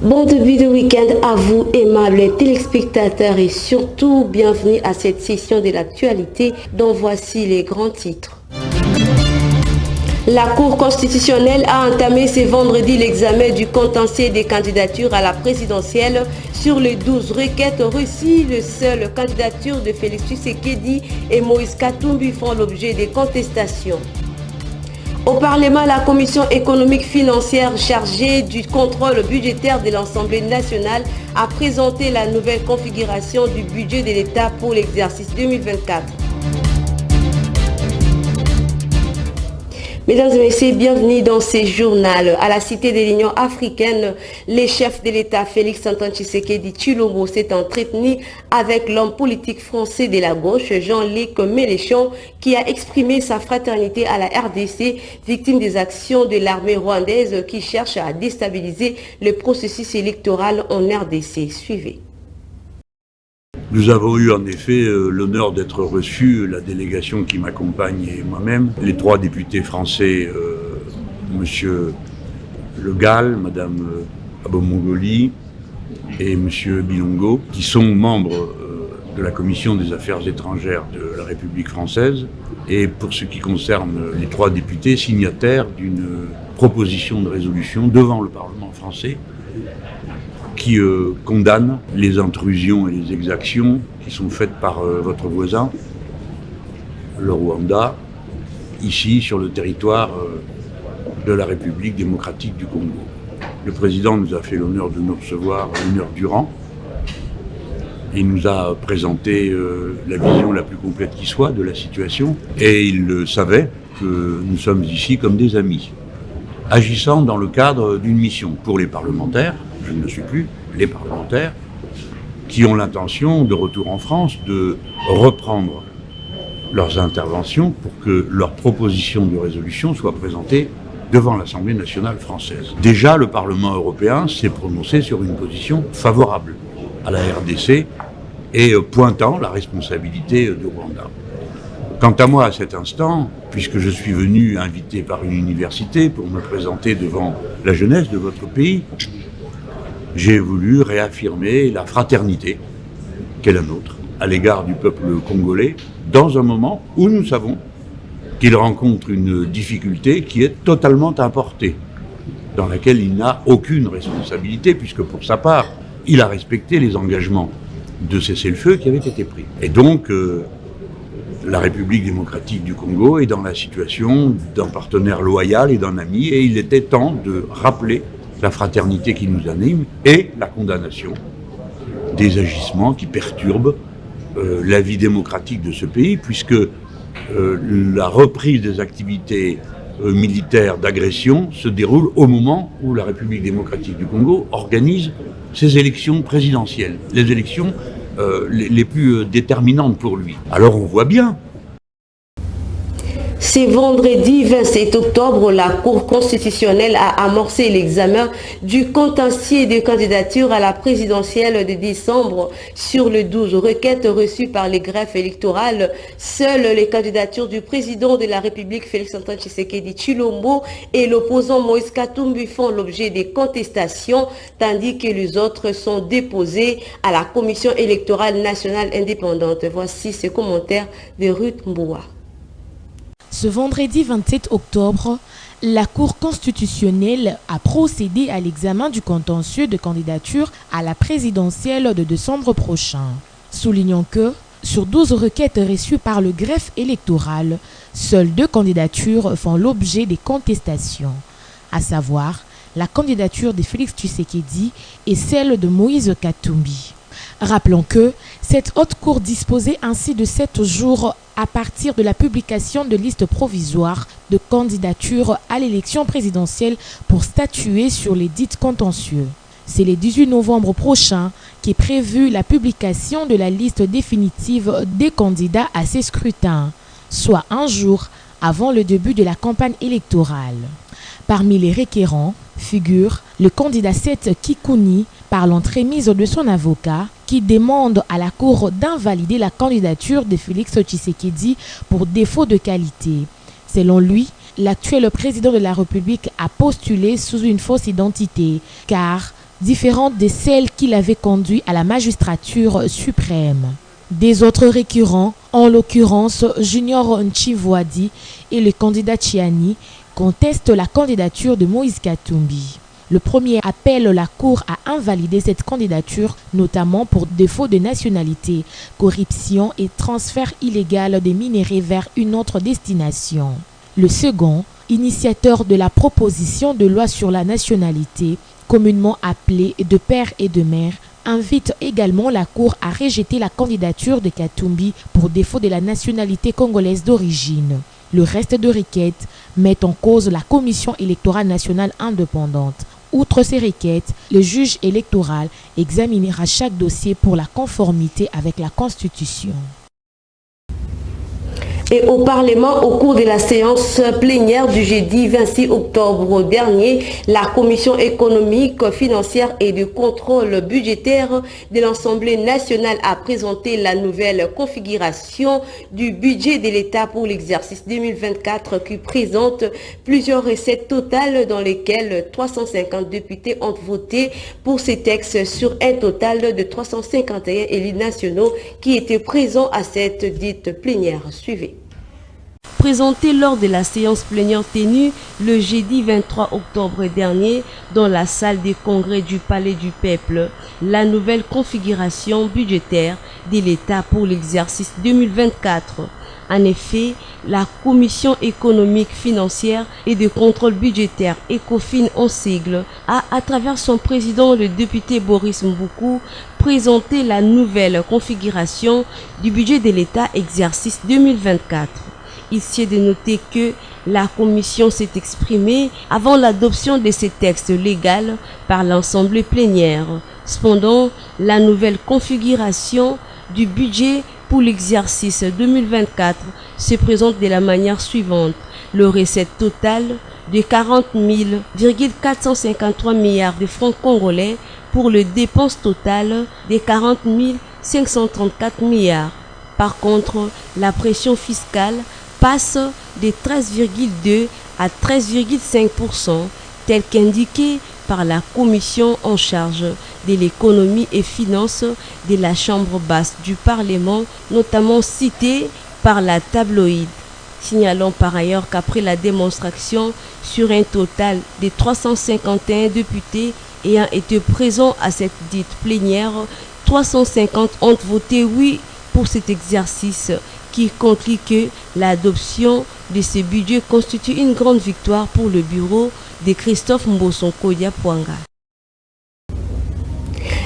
Bon début de week-end à vous, aimables téléspectateurs, et surtout bienvenue à cette session de l'actualité dont voici les grands titres. La Cour constitutionnelle a entamé ce vendredi l'examen du contentieux des candidatures à la présidentielle. Sur les 12 requêtes reçues, les seules candidatures de Félix Tshisekedi et Moïse Katumbi font l'objet des contestations. Au Parlement, la Commission économique financière chargée du contrôle budgétaire de l'Assemblée nationale a présenté la nouvelle configuration du budget de l'État pour l'exercice 2024. Mesdames et messieurs, bienvenue dans ce journal. À la Cité de l'Union africaine, le chef de l'État Félix Antoine Tshisekedi Tshilombo s'est entretenu avec l'homme politique français de la gauche, Jean-Luc Mélenchon, qui a exprimé sa fraternité à la RDC, victime des actions de l'armée rwandaise qui cherche à déstabiliser le processus électoral en RDC. Suivez. Nous avons eu en effet l'honneur d'être reçus, la délégation qui m'accompagne et moi-même, les 3 députés français, Monsieur Le Gall, Madame Abomongoli et Monsieur Bilongo, qui sont membres de la Commission des Affaires étrangères de la République française, et pour ce qui concerne les 3 députés, signataires d'une proposition de résolution devant le Parlement français qui condamne les intrusions et les exactions qui sont faites par votre voisin, le Rwanda, ici sur le territoire de la République démocratique du Congo. Le président nous a fait l'honneur de nous recevoir 1 heure durant. Il nous a présenté la vision la plus complète qui soit de la situation, et il savait que nous sommes ici comme des amis, agissant dans le cadre d'une mission pour les parlementaires. Je ne le suis plus, les parlementaires, qui ont l'intention, de retour en France, de reprendre leurs interventions pour que leurs propositions de résolution soient présentées devant l'Assemblée nationale française. Déjà, le Parlement européen s'est prononcé sur une position favorable à la RDC et pointant la responsabilité du Rwanda. Quant à moi, à cet instant, puisque je suis venu invité par une université pour me présenter devant la jeunesse de votre pays, j'ai voulu réaffirmer la fraternité qu'est la nôtre à l'égard du peuple congolais dans un moment où nous savons qu'il rencontre une difficulté qui est totalement importée, dans laquelle il n'a aucune responsabilité puisque pour sa part, il a respecté les engagements de cessez-le-feu qui avaient été pris. Et donc, la République démocratique du Congo est dans la situation d'un partenaire loyal et d'un ami, et il était temps de rappeler la fraternité qui nous anime et la condamnation des agissements qui perturbent la vie démocratique de ce pays, puisque la reprise des activités militaires d'agression se déroule au moment où la République démocratique du Congo organise ses élections présidentielles, les élections les plus déterminantes pour lui. Alors on voit bien. Ce vendredi 27 octobre, la Cour constitutionnelle a amorcé l'examen du contentieux de candidature à la présidentielle de décembre. Sur les 12 requêtes reçues par les greffes électorales, seules les candidatures du président de la République Félix Antoine Tshisekedi Tshilombo et l'opposant Moïse Katumbi font l'objet des contestations, tandis que les autres sont déposées à la Commission électorale nationale indépendante. Voici ce commentaire de Ruth Mboua. Ce vendredi 27 octobre, la Cour constitutionnelle a procédé à l'examen du contentieux de candidature à la présidentielle de décembre prochain. Soulignons que, sur 12 requêtes reçues par le greffe électoral, seules 2 candidatures font l'objet des contestations, à savoir la candidature de Félix Tshisekedi et celle de Moïse Katumbi. Rappelons que cette haute cour disposait ainsi de 7 jours à partir de la publication de listes provisoires de candidatures à l'élection présidentielle pour statuer sur les dites contentieux. C'est le 18 novembre prochain qu'est prévue la publication de la liste définitive des candidats à ces scrutins, soit un jour avant le début de la campagne électorale. Parmi les requérants figure le candidat Seth Kikouni par l'entremise de son avocat qui demande à la Cour d'invalider la candidature de Félix Tshisekedi pour défaut de qualité. Selon lui, l'actuel président de la République a postulé sous une fausse identité, car différente de celle qui l'avait conduit à la magistrature suprême. Des autres récurrents, en l'occurrence Junior Nchivwadi et le candidat Chiani, contestent la candidature de Moïse Katumbi. Le premier appelle la Cour à invalider cette candidature, notamment pour défaut de nationalité, corruption et transfert illégal des minéraux vers une autre destination. Le second, initiateur de la proposition de loi sur la nationalité, communément appelée de père et de mère, invite également la Cour à rejeter la candidature de Katumbi pour défaut de la nationalité congolaise d'origine. Le reste de requêtes met en cause la Commission électorale nationale indépendante. Outre ces requêtes, le juge électoral examinera chaque dossier pour la conformité avec la Constitution. Et au Parlement, au cours de la séance plénière du jeudi 26 octobre dernier, la Commission économique, financière et de contrôle budgétaire de l'Assemblée nationale a présenté la nouvelle configuration du budget de l'État pour l'exercice 2024 qui présente plusieurs recettes totales dans lesquelles 350 députés ont voté pour ces textes sur un total de 351 élus nationaux qui étaient présents à cette dite plénière. Suivez. Présenté lors de la séance plénière tenue le jeudi 23 octobre dernier dans la salle des congrès du Palais du Peuple, la nouvelle configuration budgétaire de l'État pour l'exercice 2024. En effet, la Commission économique, financière et de contrôle budgétaire ECOFIN en sigle a, à travers son président, le député Boris Mboukou, présenté la nouvelle configuration du budget de l'État exercice 2024. Ici est de noter que la Commission s'est exprimée avant l'adoption de ces textes légaux par l'Assemblée plénière. Cependant, la nouvelle configuration du budget pour l'exercice 2024 se présente de la manière suivante. Le recette totale de 40 453 milliards de francs congolais pour le dépense totale de 40 534 milliards. Par contre, la pression fiscale passe de 13,2 à 13,5%, tel qu'indiqué par la commission en charge de l'économie et finances de la Chambre basse du Parlement, notamment citée par la tabloïd. Signalons par ailleurs qu'après la démonstration sur un total de 351 députés ayant été présents à cette dite plénière, 350 ont voté oui pour cet exercice, qui conclut que l'adoption de ce budget constitue une grande victoire pour le bureau de Christophe Mbosonkodia Pwanga.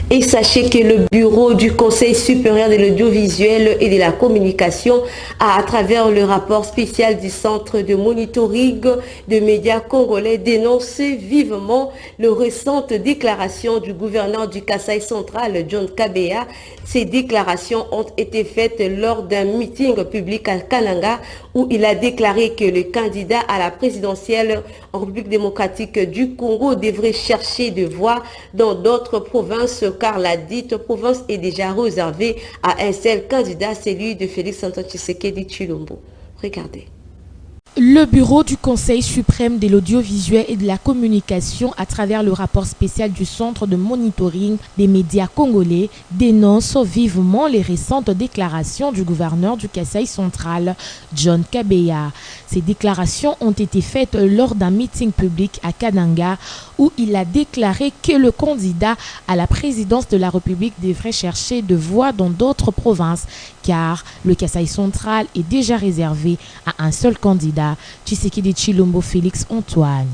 Et sachez que le bureau du Conseil supérieur de l'audiovisuel et de la communication a, à travers le rapport spécial du Centre de monitoring de médias congolais, dénoncé vivement les récentes déclarations du gouverneur du Kasaï central, John Kabeya. Ces déclarations ont été faites lors d'un meeting public à Kananga où il a déclaré que le candidat à la présidentielle en République démocratique du Congo devrait chercher de voix dans d'autres provinces car la dite province est déjà réservée à un seul candidat, celui de Félix Antoine Tshisekedi Tshilombo. Regardez. Le bureau du Conseil suprême de l'audiovisuel et de la communication, à travers le rapport spécial du Centre de monitoring des médias congolais, dénonce vivement les récentes déclarations du gouverneur du Kasaï central, John Kabeya. Ces déclarations ont été faites lors d'un meeting public à Kananga où il a déclaré que le candidat à la présidence de la République devrait chercher de voix dans d'autres provinces car le Kasaï central est déjà réservé à un seul candidat, Tshisekedi Tshilombo Félix Antoine.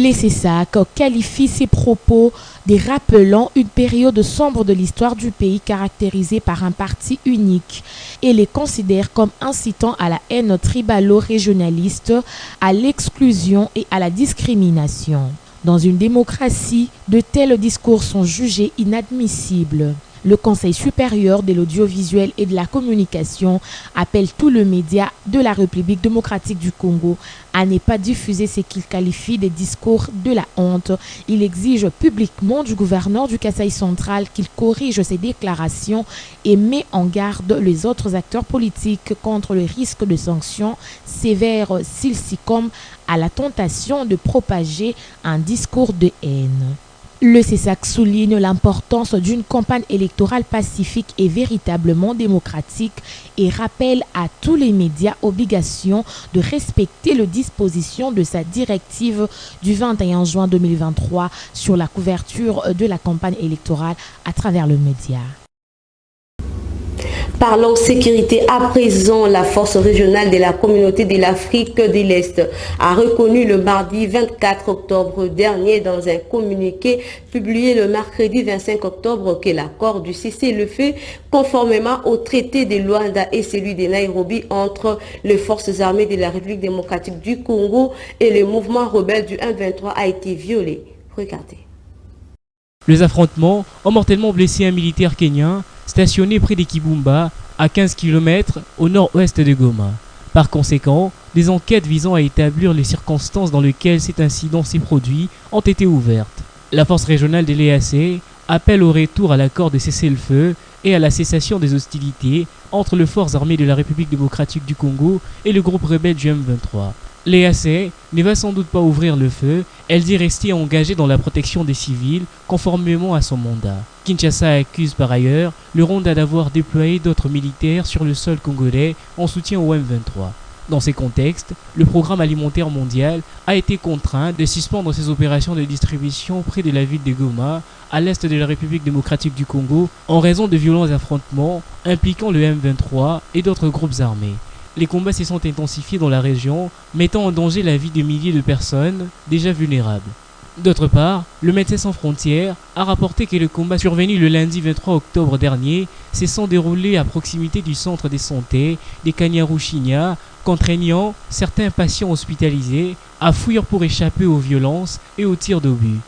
Les CESAC qualifient ces propos de rappelant une période sombre de l'histoire du pays caractérisée par un parti unique et les considèrent comme incitant à la haine tribalo-régionaliste, à l'exclusion et à la discrimination. Dans une démocratie, de tels discours sont jugés inadmissibles. Le Conseil supérieur de l'audiovisuel et de la communication appelle tous les médias de la République démocratique du Congo à ne pas diffuser ce qu'il qualifie de discours de la honte. Il exige publiquement du gouverneur du Kasaï central qu'il corrige ses déclarations et met en garde les autres acteurs politiques contre le risque de sanctions sévères s'ils succombent à la tentation de propager un discours de haine. Le CESAC souligne l'importance d'une campagne électorale pacifique et véritablement démocratique et rappelle à tous les médias l'obligation de respecter les dispositions de sa directive du 21 juin 2023 sur la couverture de la campagne électorale à travers le média. Parlons sécurité à présent. La force régionale de la communauté de l'Afrique de l'Est a reconnu le mardi 24 octobre dernier dans un communiqué publié le mercredi 25 octobre que l'accord du cessez-le-feu conformément au traité de Luanda et celui de Nairobi entre les forces armées de la République démocratique du Congo et le mouvement rebelle du M23 a été violé. Regardez. Les affrontements ont mortellement blessé un militaire kenyan stationné près de Kibumba, à 15 km au nord-ouest de Goma. Par conséquent, des enquêtes visant à établir les circonstances dans lesquelles cet incident s'est produit ont été ouvertes. La force régionale de l'EAC appelle au retour à l'accord de cessez-le-feu et à la cessation des hostilités entre les forces armées de la République démocratique du Congo et le groupe rebelle du M23. L'EAC ne va sans doute pas ouvrir le feu, elle dit rester engagée dans la protection des civils conformément à son mandat. Kinshasa accuse par ailleurs le Rwanda d'avoir déployé d'autres militaires sur le sol congolais en soutien au M23. Dans ces contextes, le Programme alimentaire mondial a été contraint de suspendre ses opérations de distribution près de la ville de Goma, à l'est de la République démocratique du Congo, en raison de violents affrontements impliquant le M23 et d'autres groupes armés. Les combats se sont intensifiés dans la région, mettant en danger la vie de milliers de personnes déjà vulnérables. D'autre part, le Médecins sans frontières a rapporté que le combat survenu le lundi 23 octobre dernier s'est déroulé à proximité du centre de santé de Kanyaruchinya, contraignant certains patients hospitalisés à fuir pour échapper aux violences et aux tirs d'obus.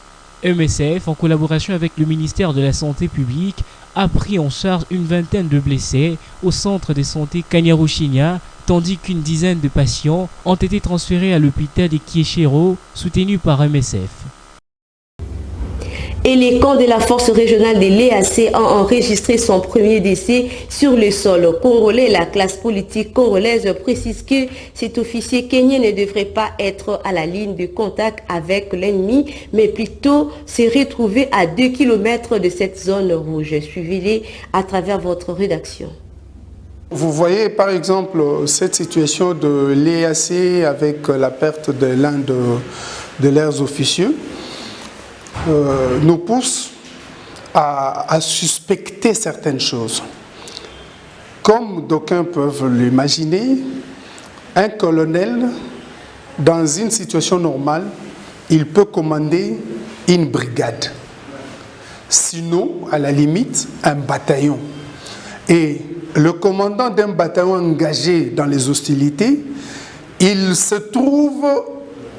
MSF, en collaboration avec le ministère de la Santé publique, a pris en charge une vingtaine de blessés au centre de santé Kanyaruchinya, tandis qu'une dizaine de patients ont été transférés à l'hôpital de Kieshero, soutenu par MSF. Et les camps de la force régionale de l'EAC ont enregistré son premier décès sur le sol congolais. La classe politique congolaise précise que cet officier kenyan ne devrait pas être à la ligne de contact avec l'ennemi, mais plutôt se retrouver à 2 km de cette zone rouge. Suivez-les à travers votre rédaction. Vous voyez par exemple cette situation de l'EAC avec la perte de l'un de leurs officiers. Nous pousse à suspecter certaines choses. Comme d'aucuns peuvent l'imaginer, un colonel, dans une situation normale, il peut commander une brigade. Sinon, à la limite, un bataillon. Et le commandant d'un bataillon engagé dans les hostilités, il se trouve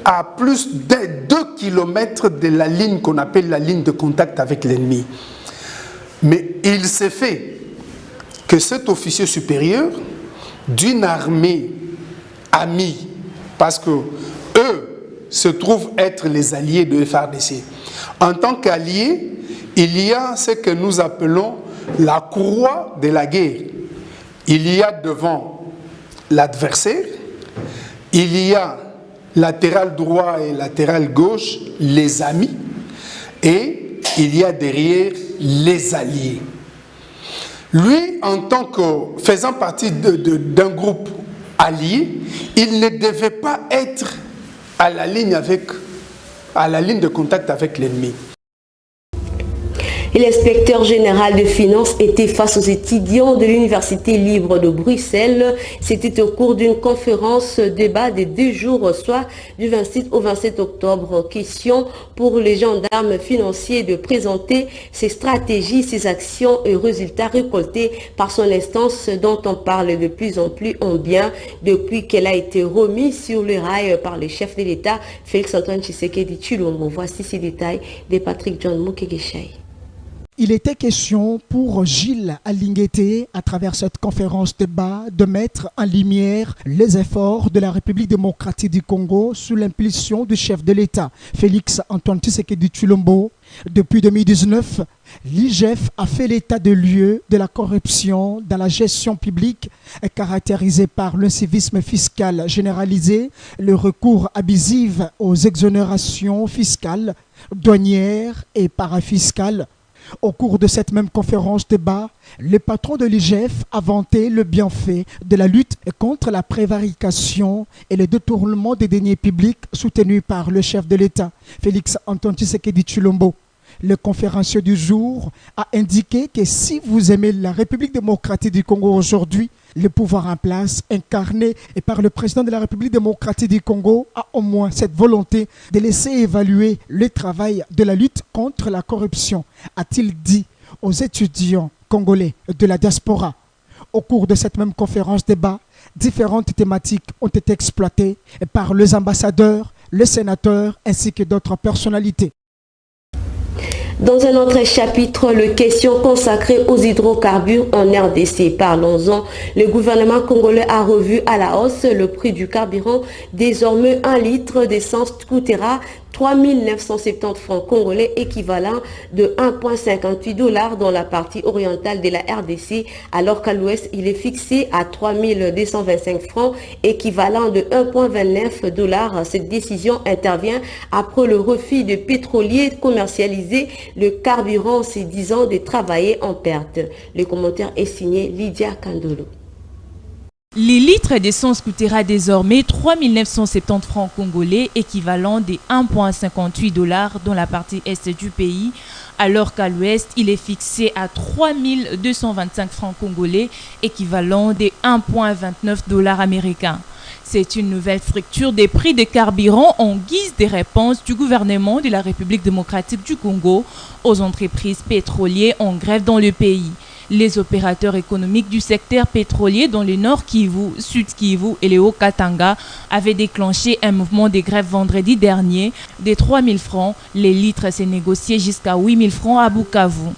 à plus de 2 km de la ligne qu'on appelle la ligne de contact avec l'ennemi. Mais il s'est fait que cet officier supérieur d'une armée amie, parce que eux se trouvent être les alliés de FARDC. En tant qu'alliés, il y a ce que nous appelons la courroie de la guerre. Il y a devant l'adversaire, il y a latéral droit et latéral gauche, les amis, et il y a derrière les alliés. Lui, en tant que faisant partie d'un groupe allié, il ne devait pas être à la ligne de contact avec l'ennemi. Et l'inspecteur général de finances était face aux étudiants de l'Université libre de Bruxelles. C'était au cours d'une conférence débat des 2 jours, soit du 26 au 27 octobre. Question pour les gendarmes financiers de présenter ses stratégies, ses actions et résultats récoltés par son instance dont on parle de plus en plus en bien depuis qu'elle a été remise sur les rails par le chef de l'État, Félix-Antoine Tshisekedi Tshilombo. Voici ces détails de Patrick John Mukegeshaï. Il était question pour Gilles Alinguete, à travers cette conférence débat, de mettre en lumière les efforts de la République démocratique du Congo sous l'impulsion du chef de l'État, Félix-Antoine Tshisekedi Tshilombo. Depuis 2019, l'IGF a fait l'état de lieu de la corruption dans la gestion publique, caractérisée par l'incivisme fiscal généralisé, le recours abusif aux exonérations fiscales, douanières et parafiscales. Au cours de cette même conférence débat, le patron de l'IGF a vanté le bienfait de la lutte contre la prévarication et le détournement des deniers publics soutenus par le chef de l'État, Félix-Antoine Tshisekedi Tshilombo. Le conférencier du jour a indiqué que si vous aimez la République démocratique du Congo aujourd'hui, le pouvoir en place, incarné par le président de la République démocratique du Congo, a au moins cette volonté de laisser évaluer le travail de la lutte contre la corruption, a-t-il dit aux étudiants congolais de la diaspora. Au cours de cette même conférence débat, différentes thématiques ont été exploitées par les ambassadeurs, les sénateurs ainsi que d'autres personnalités. Dans un autre chapitre, le question consacrée aux hydrocarbures en RDC. Parlons-en. Le gouvernement congolais a revu à la hausse le prix du carburant. Désormais, 1 litre d'essence coûtera 3 970 francs congolais, équivalent de 1,58 $ dans la partie orientale de la RDC, alors qu'à l'ouest, il est fixé à 3 225 francs, équivalent de 1,29 $. Cette décision intervient après le refus de pétroliers de commercialiser le carburant, se disant de travailler en perte. Le commentaire est signé Lydia Kandolo. Les litres d'essence coûtera désormais 3 970 francs congolais, équivalent de 1,58 $ dans la partie est du pays, alors qu'à l'ouest, il est fixé à 3 225 francs congolais, équivalent de 1,29 $ américains. C'est une nouvelle structure des prix des carburants en guise de réponse du gouvernement de la République démocratique du Congo aux entreprises pétrolières en grève dans le pays. Les opérateurs économiques du secteur pétrolier dans le Nord Kivu, Sud Kivu et le Haut-Katanga avaient déclenché un mouvement de grève vendredi dernier. De 3 000 francs, les litres s'est négocié jusqu'à 8 000 francs à Bukavu.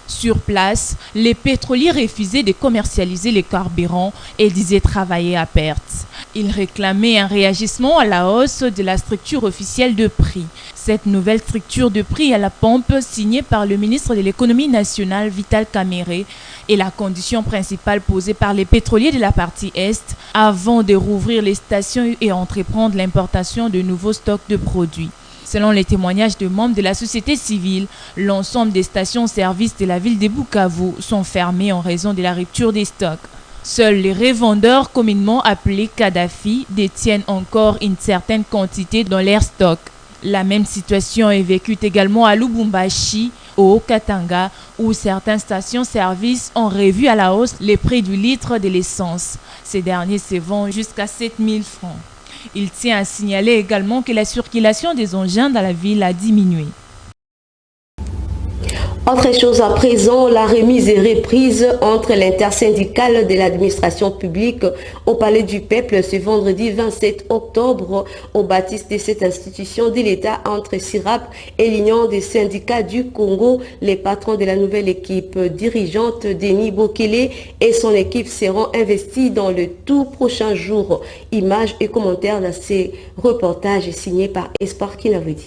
Sur place, les pétroliers refusaient de commercialiser les carburants et disaient travailler à perte. Ils réclamaient un réagissement à la hausse de la structure officielle de prix. Cette nouvelle structure de prix à la pompe, signée par le ministre de l'économie nationale Vital Kamerhe, est la condition principale posée par les pétroliers de la partie Est avant de rouvrir les stations et entreprendre l'importation de nouveaux stocks de produits. Selon les témoignages de membres de la société civile, l'ensemble des stations-service de la ville de Bukavu sont fermées en raison de la rupture des stocks. Seuls les revendeurs, communément appelés Kadhafi, détiennent encore une certaine quantité dans leur stock. La même situation est vécue également à Lubumbashi, au Haut-Katanga, où certaines stations-service ont revu à la hausse les prix du litre de l'essence. Ces derniers se vendent jusqu'à 7 000 francs. Il tient à signaler également que la circulation des engins dans la ville a diminué. Autre chose à présent, la remise et reprise entre l'intersyndicale de l'administration publique au Palais du Peuple ce vendredi 27 octobre au bâtisse de cette institution de l'État entre SIRAP et l'Union des syndicats du Congo. Les patrons de la nouvelle équipe dirigeante, Denis Bokele et son équipe seront investis dans le tout prochain jour. Images et commentaires de ces reportages signés par Espoir Kinavedi.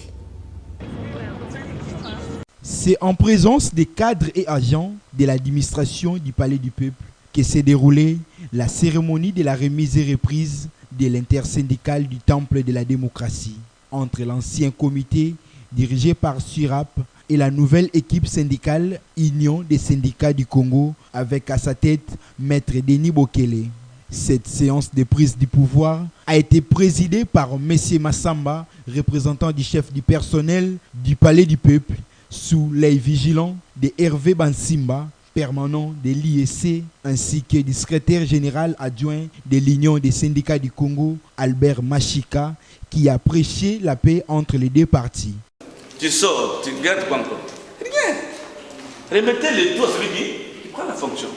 C'est en présence des cadres et agents de l'administration du Palais du Peuple que s'est déroulée la cérémonie de la remise et reprise de l'intersyndicale du Temple de la démocratie entre l'ancien comité dirigé par SURAP et la nouvelle équipe syndicale Union des syndicats du Congo avec à sa tête Maître Denis Bokele. Cette séance de prise du pouvoir a été présidée par M. Massamba, représentant du chef du personnel du Palais du Peuple, sous l'œil vigilant de Hervé Bansimba, permanent de l'IEC, ainsi que du secrétaire général adjoint de l'Union des syndicats du Congo, Albert Machika, qui a prêché la paix entre les deux parties. Tu sors, tu gardes quoi encore? Rien. Remettez les tout à celui qui prend la fonction.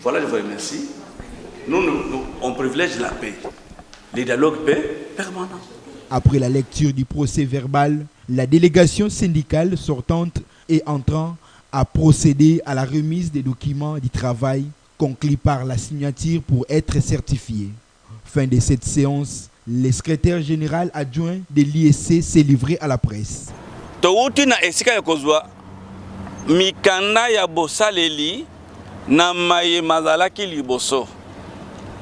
Voilà, je vous remercie. Nous, on privilège la paix. Les dialogues paix permanents. Après la lecture du procès verbal, la délégation syndicale sortante et entrant a procédé à la remise des documents du travail conclus par la signature pour être certifiés. Fin de cette séance, le secrétaire général adjoint de l'IEC s'est livré à la presse. Touti na esika ya kozwa mikanda ya bosaleli na maye mazalaki liboso.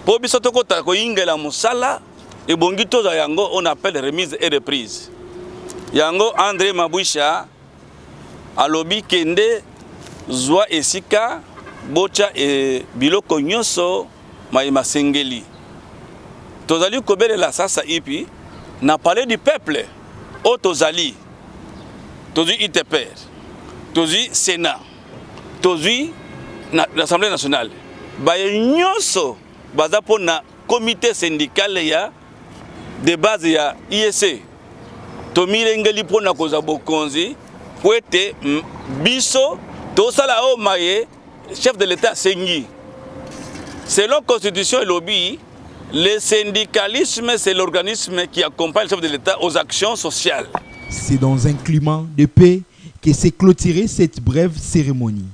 Po biso tokota koyingela mosala ebongi toza yango on appelle remise et reprise. Yango André Mabwisha alobi kende zwa esika bocha e biloko nyonso maye masengeli. Tozali kobelela sasa ipi na parler du peuple o tozali Tozi ITPR, Tozi Sénat, Tozi l'Assemblée nationale. Baye nyonso baza po na comité syndical ya de base ya IEC. Tomilengeli po na koza bokonzi po ete biso tosala o maye chef de l'État sengi. Selon la Constitution et lobby, le syndicalisme c'est l'organisme qui accompagne le chef de l'État aux actions sociales. C'est dans un climat de paix que s'est clôturée cette brève cérémonie.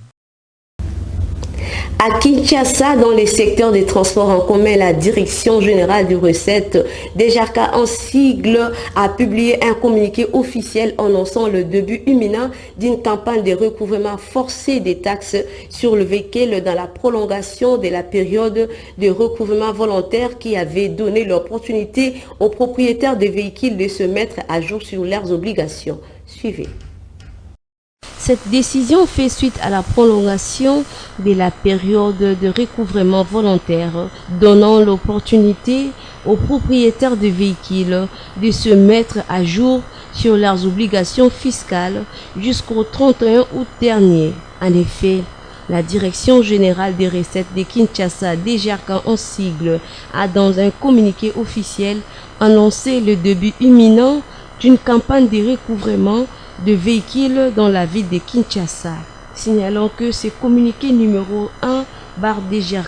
À Kinshasa, dans les secteurs des transports en commun, la Direction générale des recettes, DGRK en sigle, a publié un communiqué officiel annonçant le début imminent d'une campagne de recouvrement forcé des taxes sur le véhicule dans la prolongation de la période de recouvrement volontaire qui avait donné l'opportunité aux propriétaires de véhicules de se mettre à jour sur leurs obligations. Suivez. Cette décision fait suite à la prolongation de la période de recouvrement volontaire, donnant l'opportunité aux propriétaires de véhicules de se mettre à jour sur leurs obligations fiscales jusqu'au 31 août dernier. En effet, la Direction générale des recettes de Kinshasa, DGRK en sigle, a dans un communiqué officiel annoncé le début imminent d'une campagne de recouvrement de véhicules dans la ville de Kinshasa. Signalons que ce communiqué numéro 1 /DGRK/OG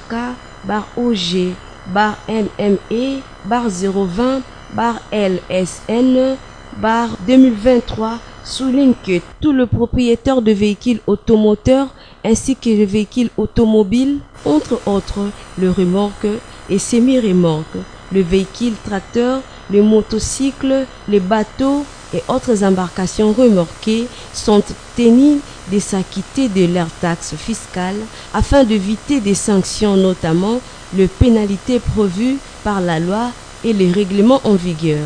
/MME /020 /LSN /2023 souligne que tout le propriétaire de véhicules automoteurs ainsi que les véhicules automobiles, entre autres le remorque et semi-remorque, le véhicule tracteur, le motocycle, les bateaux et autres embarcations remorquées sont tenus de s'acquitter de leurs taxes fiscales afin d'éviter des sanctions, notamment les pénalités prévues par la loi et les règlements en vigueur.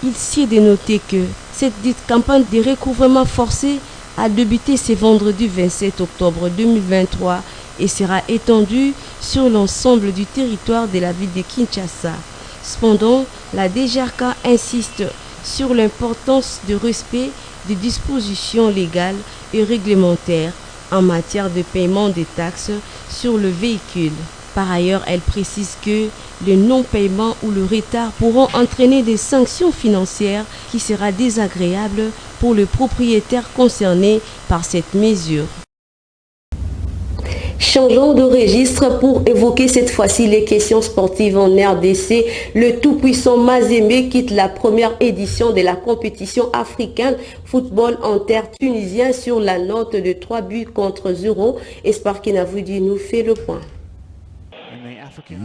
Il s'y est de noter que cette dite campagne de recouvrement forcé a débuté ce vendredi 27 octobre 2023 et sera étendue sur l'ensemble du territoire de la ville de Kinshasa. Cependant, la DGRK insiste sur l'importance du respect des dispositions légales et réglementaires en matière de paiement des taxes sur le véhicule. Par ailleurs, elle précise que le non-paiement ou le retard pourront entraîner des sanctions financières qui sera désagréable pour le propriétaire concerné par cette mesure. Changeons de registre pour évoquer cette fois-ci les questions sportives en RDC. Le tout-puissant Mazembe quitte la première édition de la compétition africaine football en terre tunisien sur la note de 3 buts contre 0. Espoir Kinavoudi nous fait le point.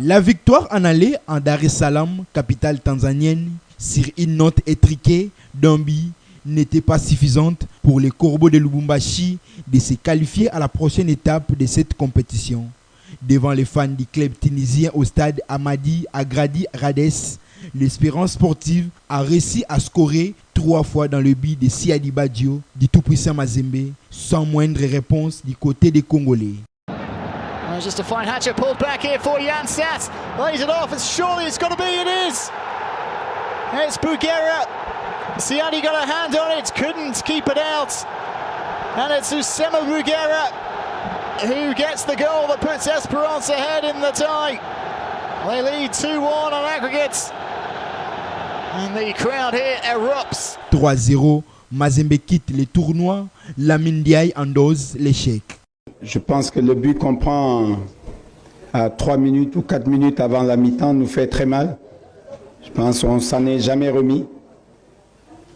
La victoire en aller en Dar es Salaam, capitale tanzanienne, sur une note étriquée d'un but n'était pas suffisante pour les Corbeaux de Lubumbashi de se qualifier à la prochaine étape de cette compétition. Devant les fans du club tunisien au stade Amadi Agradi Rades, l'Espérance sportive a réussi à scorer 3 fois dans le but de Siadi Badio du tout-puissant Mazembe, sans moindre réponse du côté des Congolais. Just a fine hatchet pulled back here for Jan Sats. Lays it off, and surely it's got to be, it is. It's Bugera. Siani got a hand on it, couldn't keep it out. And it's Usema Rugera who gets the goal that puts Esperance ahead in the tie. They lead 2-1 on aggregates. And the crowd here erupts. 3-0, Mazembe quitte les tournois, Lamine Diaye endose l'échec. Je pense que le but qu'on prend à 3 minutes ou 4 minutes avant la mi-temps nous fait très mal. Je pense qu'on ne s'en est jamais remis.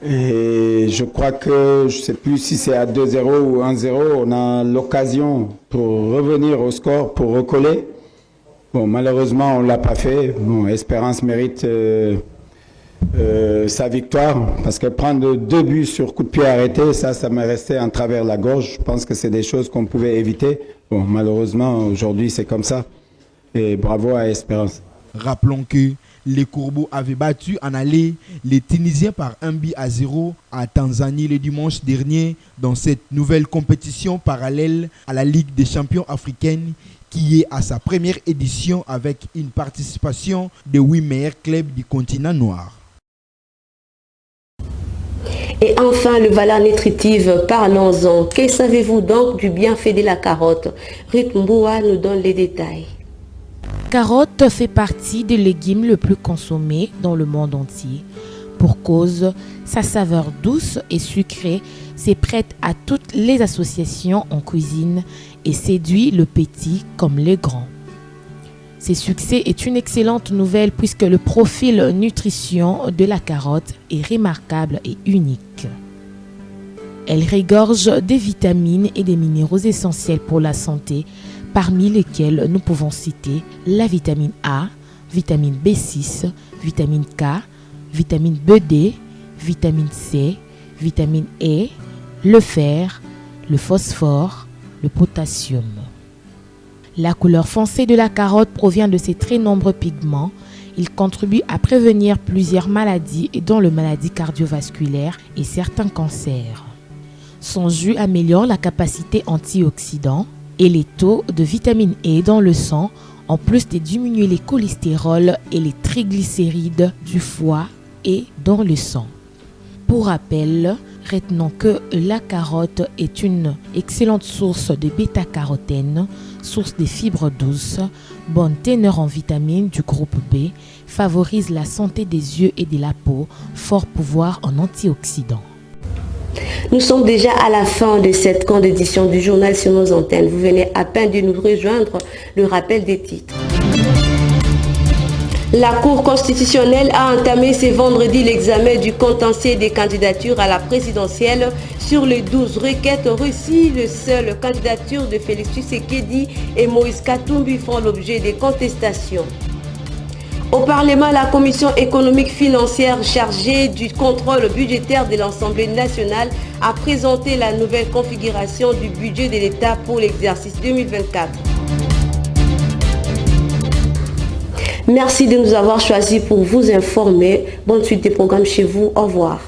Et je crois que, je ne sais plus si c'est à 2-0 ou 1-0, on a l'occasion pour revenir au score, pour recoller. Bon, malheureusement, on ne l'a pas fait. Bon, Espérance mérite sa victoire, parce que prendre 2 buts sur coup de pied arrêté, ça m'est resté en travers la gorge. Je pense que c'est des choses qu'on pouvait éviter. Bon, malheureusement, aujourd'hui, c'est comme ça. Et bravo à Espérance. Rappelons que les Corbeaux avaient battu en aller les Tunisiens par 1-0 à Tanzanie le dimanche dernier dans cette nouvelle compétition parallèle à la Ligue des champions africaine qui est à sa première édition avec une participation des 8 meilleurs clubs du continent noir. Et enfin, le valeur nutritive, parlons-en. Que savez-vous donc du bienfait de la carotte? Ruth Mboua nous donne les détails. Carotte fait partie des légumes le plus consommés dans le monde entier. Pour cause, sa saveur douce et sucrée s'est prête à toutes les associations en cuisine et séduit le petit comme le grand. Ce succès est une excellente nouvelle puisque le profil nutrition de la carotte est remarquable et unique. Elle regorge des vitamines et des minéraux essentiels pour la santé, parmi lesquels nous pouvons citer la vitamine A, vitamine B6, vitamine K, vitamine BD, vitamine C, vitamine E, le fer, le phosphore, le potassium. La couleur foncée de la carotte provient de ses très nombreux pigments. Il contribue à prévenir plusieurs maladies, dont les maladies cardiovasculaires et certains cancers. Son jus améliore la capacité antioxydant et les taux de vitamine E dans le sang, en plus de diminuer les cholestérols et les triglycérides du foie et dans le sang. Pour rappel, retenons que la carotte est une excellente source de bêta-carotène, source de fibres douces, bonne teneur en vitamines du groupe B, favorise la santé des yeux et de la peau, fort pouvoir en antioxydants. Nous sommes déjà à la fin de cette grande édition du journal sur nos antennes. Vous venez à peine de nous rejoindre. Le rappel des titres. La Cour constitutionnelle a entamé ce vendredi l'examen du contentieux des candidatures à la présidentielle. Sur les 12 requêtes reçues, les seules candidatures de Félix Tshisekedi et Moïse Katumbi font l'objet des contestations. Au Parlement, la commission économique financière chargée du contrôle budgétaire de l'Assemblée nationale a présenté la nouvelle configuration du budget de l'État pour l'exercice 2024. Merci de nous avoir choisis pour vous informer. Bonne suite des programmes chez vous. Au revoir.